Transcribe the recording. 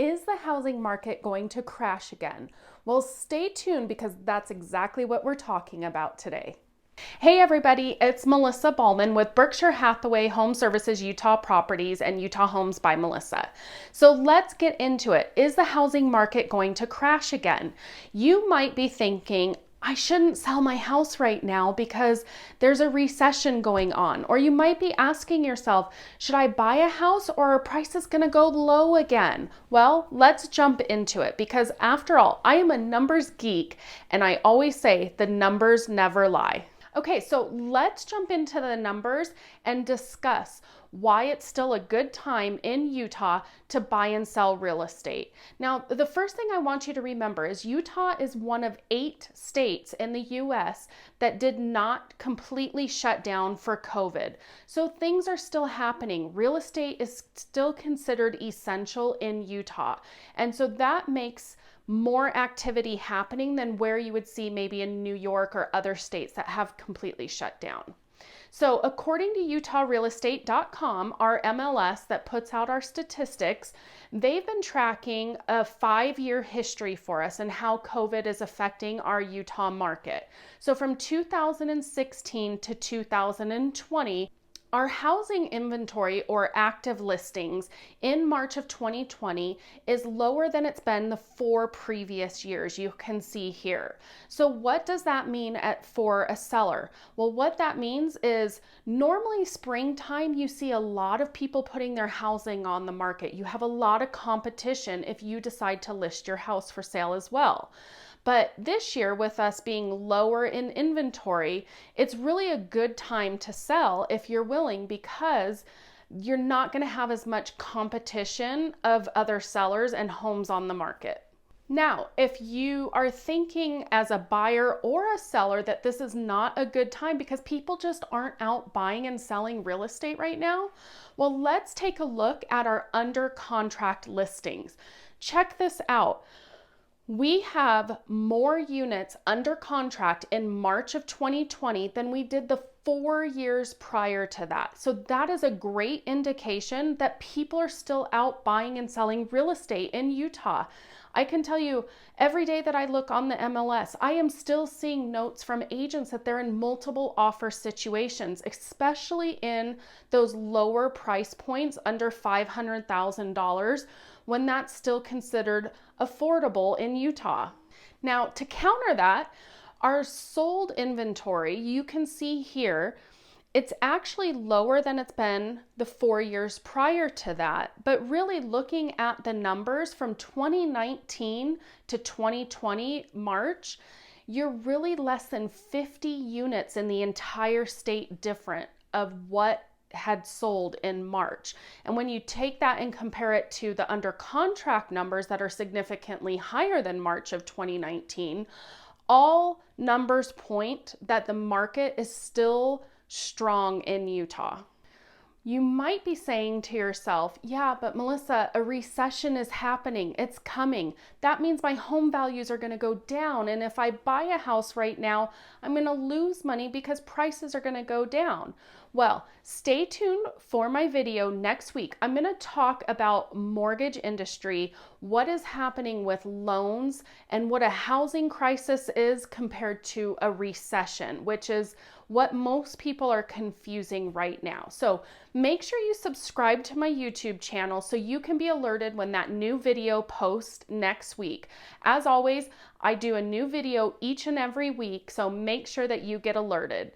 Is the housing market going to crash again? Well, stay tuned because that's exactly what we're talking about today. Hey everybody, it's Melissa Ballman with Berkshire Hathaway Home Services Utah Properties and Utah Homes by Melissa. So let's get into it. Is the housing market going to crash again? You might be thinking, I shouldn't sell my house right now because there's a recession going on. Or you might be asking yourself, should I buy a house or are prices going to go low again? Well, let's jump into it because after all, I am a numbers geek and I always say the numbers never lie. Okay, so let's jump into the numbers and discuss why it's still a good time in Utah to buy and sell real estate. Now, the first thing I want you to remember is Utah is one of 8 states in the US that did not completely shut down for COVID. So things are still happening. Real estate is still considered essential in Utah. And so that makes more activity happening than where you would see maybe in New York or other states that have completely shut down. So according to UtahRealEstate.com, our MLS that puts out our statistics, they've been tracking a 5-year history for us and how COVID is affecting our Utah market. So from 2016 to 2020, our housing inventory or active listings in March of 2020 is lower than it's been the 4 previous years, you can see here. So what does that mean for a seller? Well, what that means is normally springtime, you see a lot of people putting their housing on the market. You have a lot of competition if you decide to list your house for sale as well. But this year, with us being lower in inventory, it's really a good time to sell if you're willing because you're not going to have as much competition of other sellers and homes on the market. Now, if you are thinking as a buyer or a seller that this is not a good time because people just aren't out buying and selling real estate right now, well, let's take a look at our under contract listings. Check this out. We have more units under contract in March of 2020 than we did the 4 years prior to that. So that is a great indication that people are still out buying and selling real estate in Utah. I can tell you every day that I look on the MLS, I am still seeing notes from agents that they're in multiple offer situations, especially in those lower price points under $500,000 when that's still considered affordable in Utah. Now, to counter that, our sold inventory, you can see here, it's actually lower than it's been the 4 years prior to that. But really looking at the numbers from 2019 to 2020 March, you're really less than 50 units in the entire state different of what had sold in March. And when you take that and compare it to the under contract numbers that are significantly higher than March of 2019, all numbers point that the market is still strong in Utah. You might be saying to yourself, yeah, but Melissa, a recession is happening. It's coming. That means my home values are going to go down. And if I buy a house right now, I'm going to lose money because prices are going to go down. Well, stay tuned for my video next week. I'm going to talk about mortgage industry, what is happening with loans, and what a housing crisis is compared to a recession, which is what most people are confusing right now. So make sure you subscribe to my YouTube channel so you can be alerted when that new video posts next week. As always, I do a new video each and every week, so make sure that you get alerted.